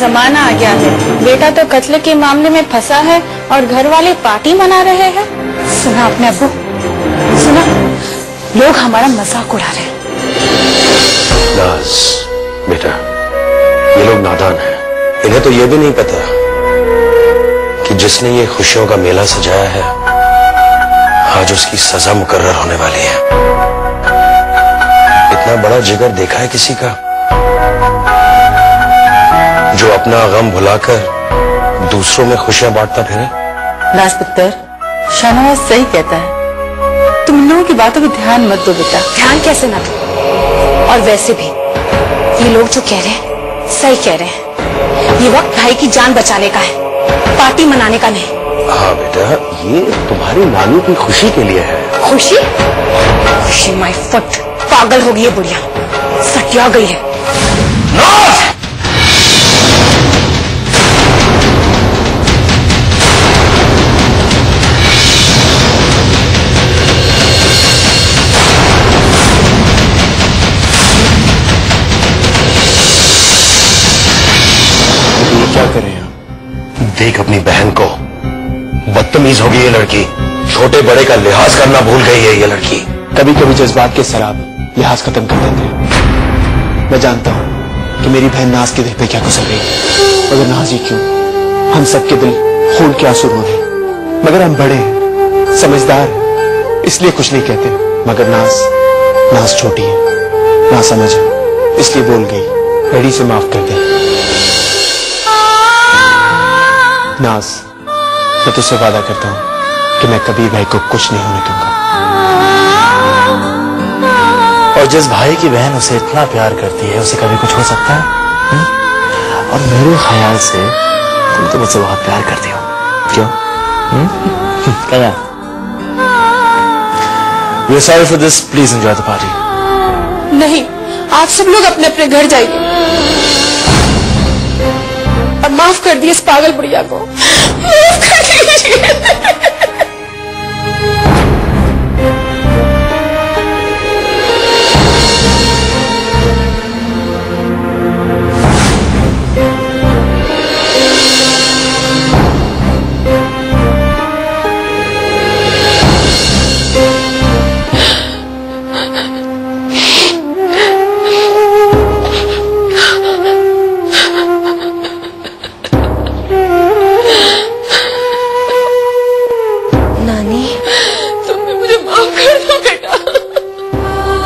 जमाना आ गया है। बेटा तो कत्ल के मामले में फंसा है और घर वाले पार्टी मना रहे हैं। सुना आपने अब्बू? सुना? लोग हमारा मजाक उड़ा रहे हैं। नाज बेटा, ये लोग नादान हैं। इन्हें तो ये भी नहीं पता कि जिसने ये खुशियों का मेला सजाया है आज उसकी सजा मुकर्रर होने वाली है। इतना बड़ा जिगर देखा है किसी का जो अपना गम भुलाकर दूसरों में खुशियां बांटता फिरे? नाज पुत्र, शाहनवाज सही कहता है। तुम लोगों की बातों पर ध्यान मत दो बेटा। ध्यान कैसे ना दो? और वैसे भी ये लोग जो कह रहे हैं सही कह रहे हैं। ये वक्त भाई की जान बचाने का है, पार्टी मनाने का नहीं। हाँ बेटा, ये तुम्हारी नानी की खुशी के लिए है। खुशी? खुशी माय फुट। पागल हो गई है बुढ़िया, सटिया गई है। क्या करें आप? देख अपनी बहन को, बदतमीज हो गई ये लड़की। छोटे बड़े का लिहाज करना भूल गई है ये लड़की। कभी कभी जज्बात के शराब लिहाज खत्म कर देते हैं। मैं जानता हूं कि मेरी बहन नाज के दिल पे क्या गुजर रही है, मगर नाज ही क्यों, हम सबके दिल खून के आंसू रो रहे हैं। मगर हम बड़े हैं, समझदार हैं, इसलिए कुछ नहीं कहते। मगर नाज छोटी है, ना समझ है, इसलिए बोल गई। बड़ी से माफ कर दे नाज। मैं तुझसे वादा करता हूं कि मैं कभी भाई को कुछ नहीं होने दूंगा। और जिस भाई की बहन उसे इतना प्यार करती है उसे कभी कुछ हो सकता है? और मेरे ख्याल से तुम तो मुझसे बहुत प्यार करती हो। क्यों? क्या? We are sorry for this. Please enjoy the party. नहीं, आप सब लोग अपने अपने घर जाइए और माफ कर दिए इस पागल बुढ़िया को। माफ कर दीजिए।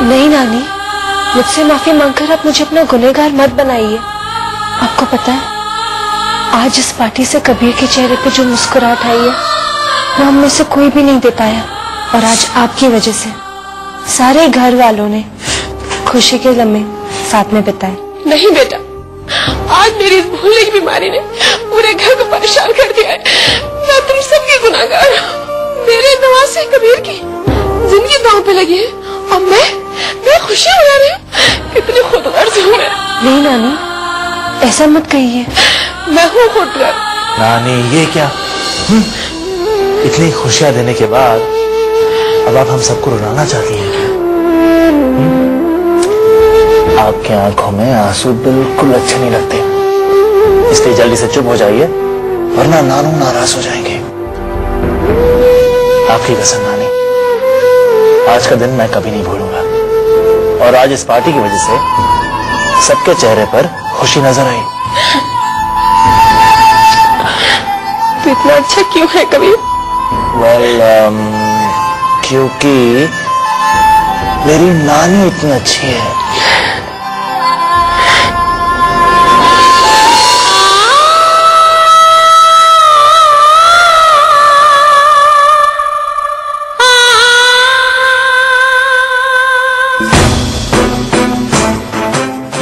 नहीं नानी, मुझसे माफी मांगकर आप मुझे अपना गुनहगार मत बनाइए। आपको पता है आज इस पार्टी से कबीर के चेहरे पे जो मुस्कुराहट आई है वो हम में से कोई भी नहीं दे पाया। और आज आपकी वजह से सारे घर वालों ने खुशी के लम्हे साथ में बिताए। नहीं बेटा, आज मेरी इस भूलने की बीमारी ने पूरे घर को परेशान कर दिया है। मैं तुम सबकी गुनहगार हूँ। मेरे नवासे कबीर की जिंदगी दांव पे लगी है और मैं खुशी मना रही हूँ। कितनी खुदगर्ज हूँ मैं। नहीं नानी, ऐसा मत कहिए। मैं हूँ खुदगर्ज। नानी ये क्या? इतनी खुशियां देने के बाद अब आप हम सबको रुलाना चाहती हैं क्या? आपके आंखों में आंसू बिल्कुल अच्छे नहीं लगते, इसलिए जल्दी से चुप हो जाइए वरना नानू नाराज हो जाएंगे। आपकी कसम नानी, आज का दिन मैं कभी नहीं भूलूंगा। और आज इस पार्टी की वजह से सबके चेहरे पर खुशी नजर आई। तो इतना अच्छा क्यों है कबीर? क्योंकि मेरी नानी इतनी अच्छी है।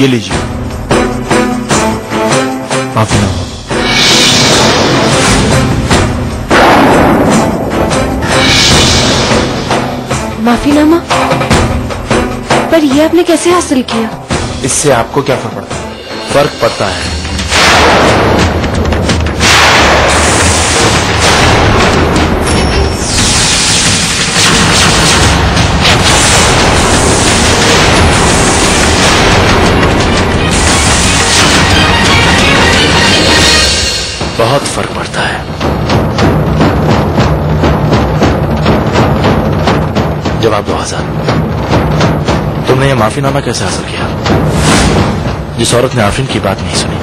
ये लीजिए, माफी ना हो। माफीनामा? पर ये आपने कैसे हासिल किया? इससे आपको क्या फर्क पड़ता है? फर्क पड़ता है बहुत फर्क पड़ता है। जवाब दो आजाद, तुमने ये माफीनामा कैसे हासिल किया? जिस औरत ने आफरीन की बात नहीं सुनी,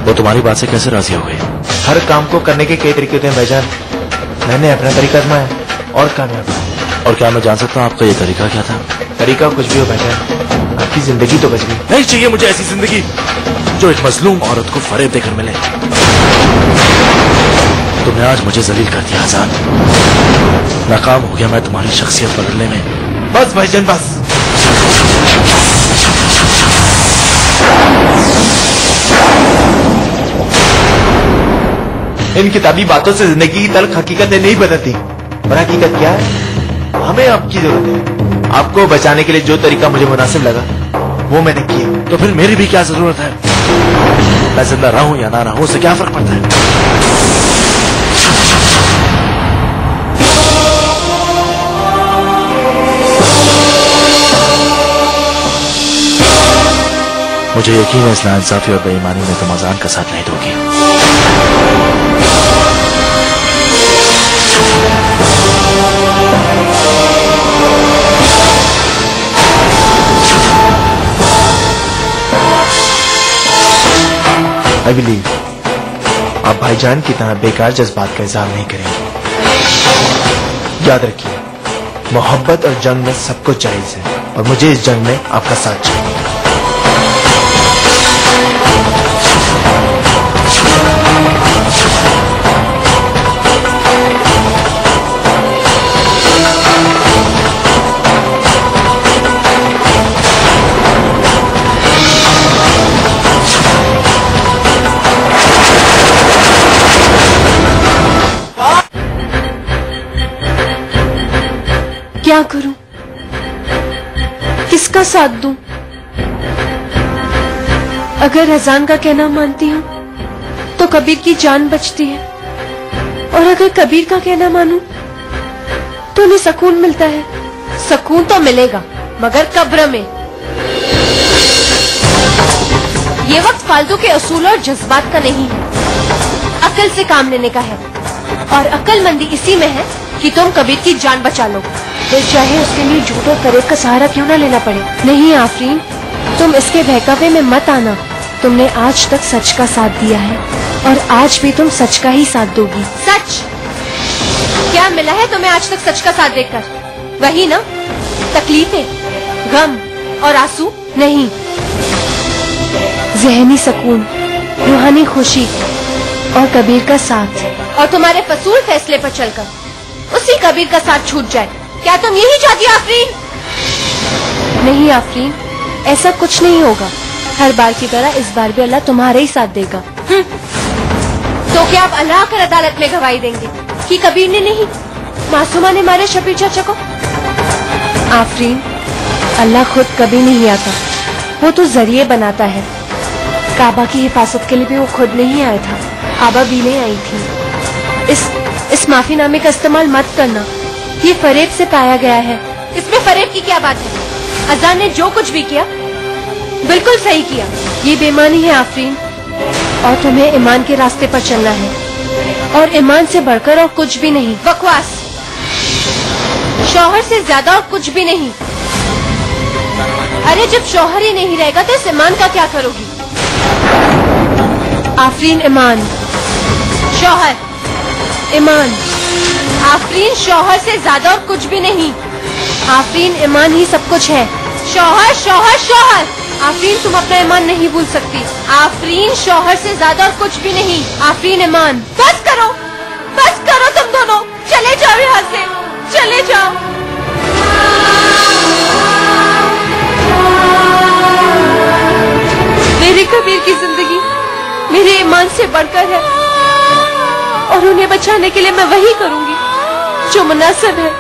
वो तुम्हारी बात से कैसे राजी हो गई? हर काम को करने के कई तरीके होते हैं भाईजान, मैंने अपना तरीका आजमाया और कामयाब। और क्या मैं जान सकता हूँ आपका ये तरीका क्या था? तरीका कुछ भी हो भाईजान, आपकी जिंदगी तो बच गई। नहीं चाहिए मुझे ऐसी जिंदगी जो एक मजलूम औरत को फरेब देकर मिले। तुमने आज मुझे जलील कर दिया आजाद, नाकाम हो गया मैं तुम्हारी शख्सियत बदलने में। बस भाईजान बस। इन किताबी बातों से जिंदगी की तल्ख हकीकतें नहीं बदलती। और हकीकत क्या है? हमें आपकी जरूरत है। आपको बचाने के लिए जो तरीका मुझे मुनासिब लगा वो मैंने किया। तो फिर मेरी भी क्या जरूरत है? मैं जिंदा रहूं या ना रहूं, उससे क्या फर्क पड़ता है? मुझे यकीन है इस नाइंसाफी और बेईमानी में तुम अजान का साथ नहीं दोगी। आई बिलीव आप भाईजान की तरह बेकार जज्बात का इजहार नहीं करेंगे। याद रखिए, मोहब्बत और जंग में सब कुछ जायज है और मुझे इस जंग में आपका साथ चाहिए। क्या करूं? किसका साथ दूं? अगर अजान का कहना मानती हूं तो कबीर की जान बचती है, और अगर कबीर का कहना मानूं तो उन्हें सुकून मिलता है। सुकून तो मिलेगा मगर कब्र में। ये वक्त फालतू के असूल और जज्बात का नहीं है, अकल से काम लेने का है। और अक्लमंदी इसी में है कि तुम कबीर की जान बचा लो, फिर चाहे उसके लिए झूठ और फरेब का सहारा क्यों ना लेना पड़े। नहीं आफरीन, तुम इसके बहकावे में मत आना। तुमने आज तक सच का साथ दिया है और आज भी तुम सच का ही साथ दोगी। सच? क्या मिला है तुम्हें आज तक सच का साथ देकर? वही ना, तकलीफें, गम और आंसू? नहीं, ज़हनी सुकून, रूहानी खुशी और कबीर का साथ। और तुम्हारे फसूल फैसले पर चलकर उसी कबीर का साथ छूट जाए। क्या तुम यही चाहती आफरीन? नहीं आफरीन, ऐसा कुछ नहीं होगा। हर बार की तरह इस बार भी अल्लाह तुम्हारे ही साथ देगा। तो क्या आप अल्लाह कर अदालत में गवाही देंगे कि कबीर ने नहीं, मासूमा ने मारे शबीर चाचा को? आफरीन, अल्लाह खुद कभी नहीं आता, वो तो जरिए बनाता है। काबा की हिफाजत के लिए भी वो खुद नहीं आया था, आबा बीलें आई थी। इस माफीनामे का इस्तेमाल मत करना, ये फरेब से पाया गया है। इसमें फरेब की क्या बात है? अजान ने जो कुछ भी किया बिल्कुल सही किया। ये बेईमानी है आफरीन, और तुम्हें ईमान के रास्ते पर चलना है, और ईमान से बढ़कर और कुछ भी नहीं। बकवास, शौहर से ज्यादा और कुछ भी नहीं। अरे जब शौहर ही नहीं रहेगा तो इस ईमान का क्या करोगी? आफरीन, ईमान, शौहर, ईमान। आफरीन, शौहर से ज्यादा और कुछ भी नहीं। आफरीन, ईमान ही सब कुछ है। शौहर, शौहर, शौहर। आफरीन, तुम अपना ईमान नहीं भूल सकती। आफरीन, शौहर से ज्यादा और कुछ भी नहीं। आफरीन, ईमान। बस करो तुम दोनों, चले जाओ यहाँ से, चले जाओ। मेरे कबीर की जिंदगी मेरे ईमान से बढ़कर है, और उन्हें बचाने के लिए मैं वही करूंगी जो मुनासिब है।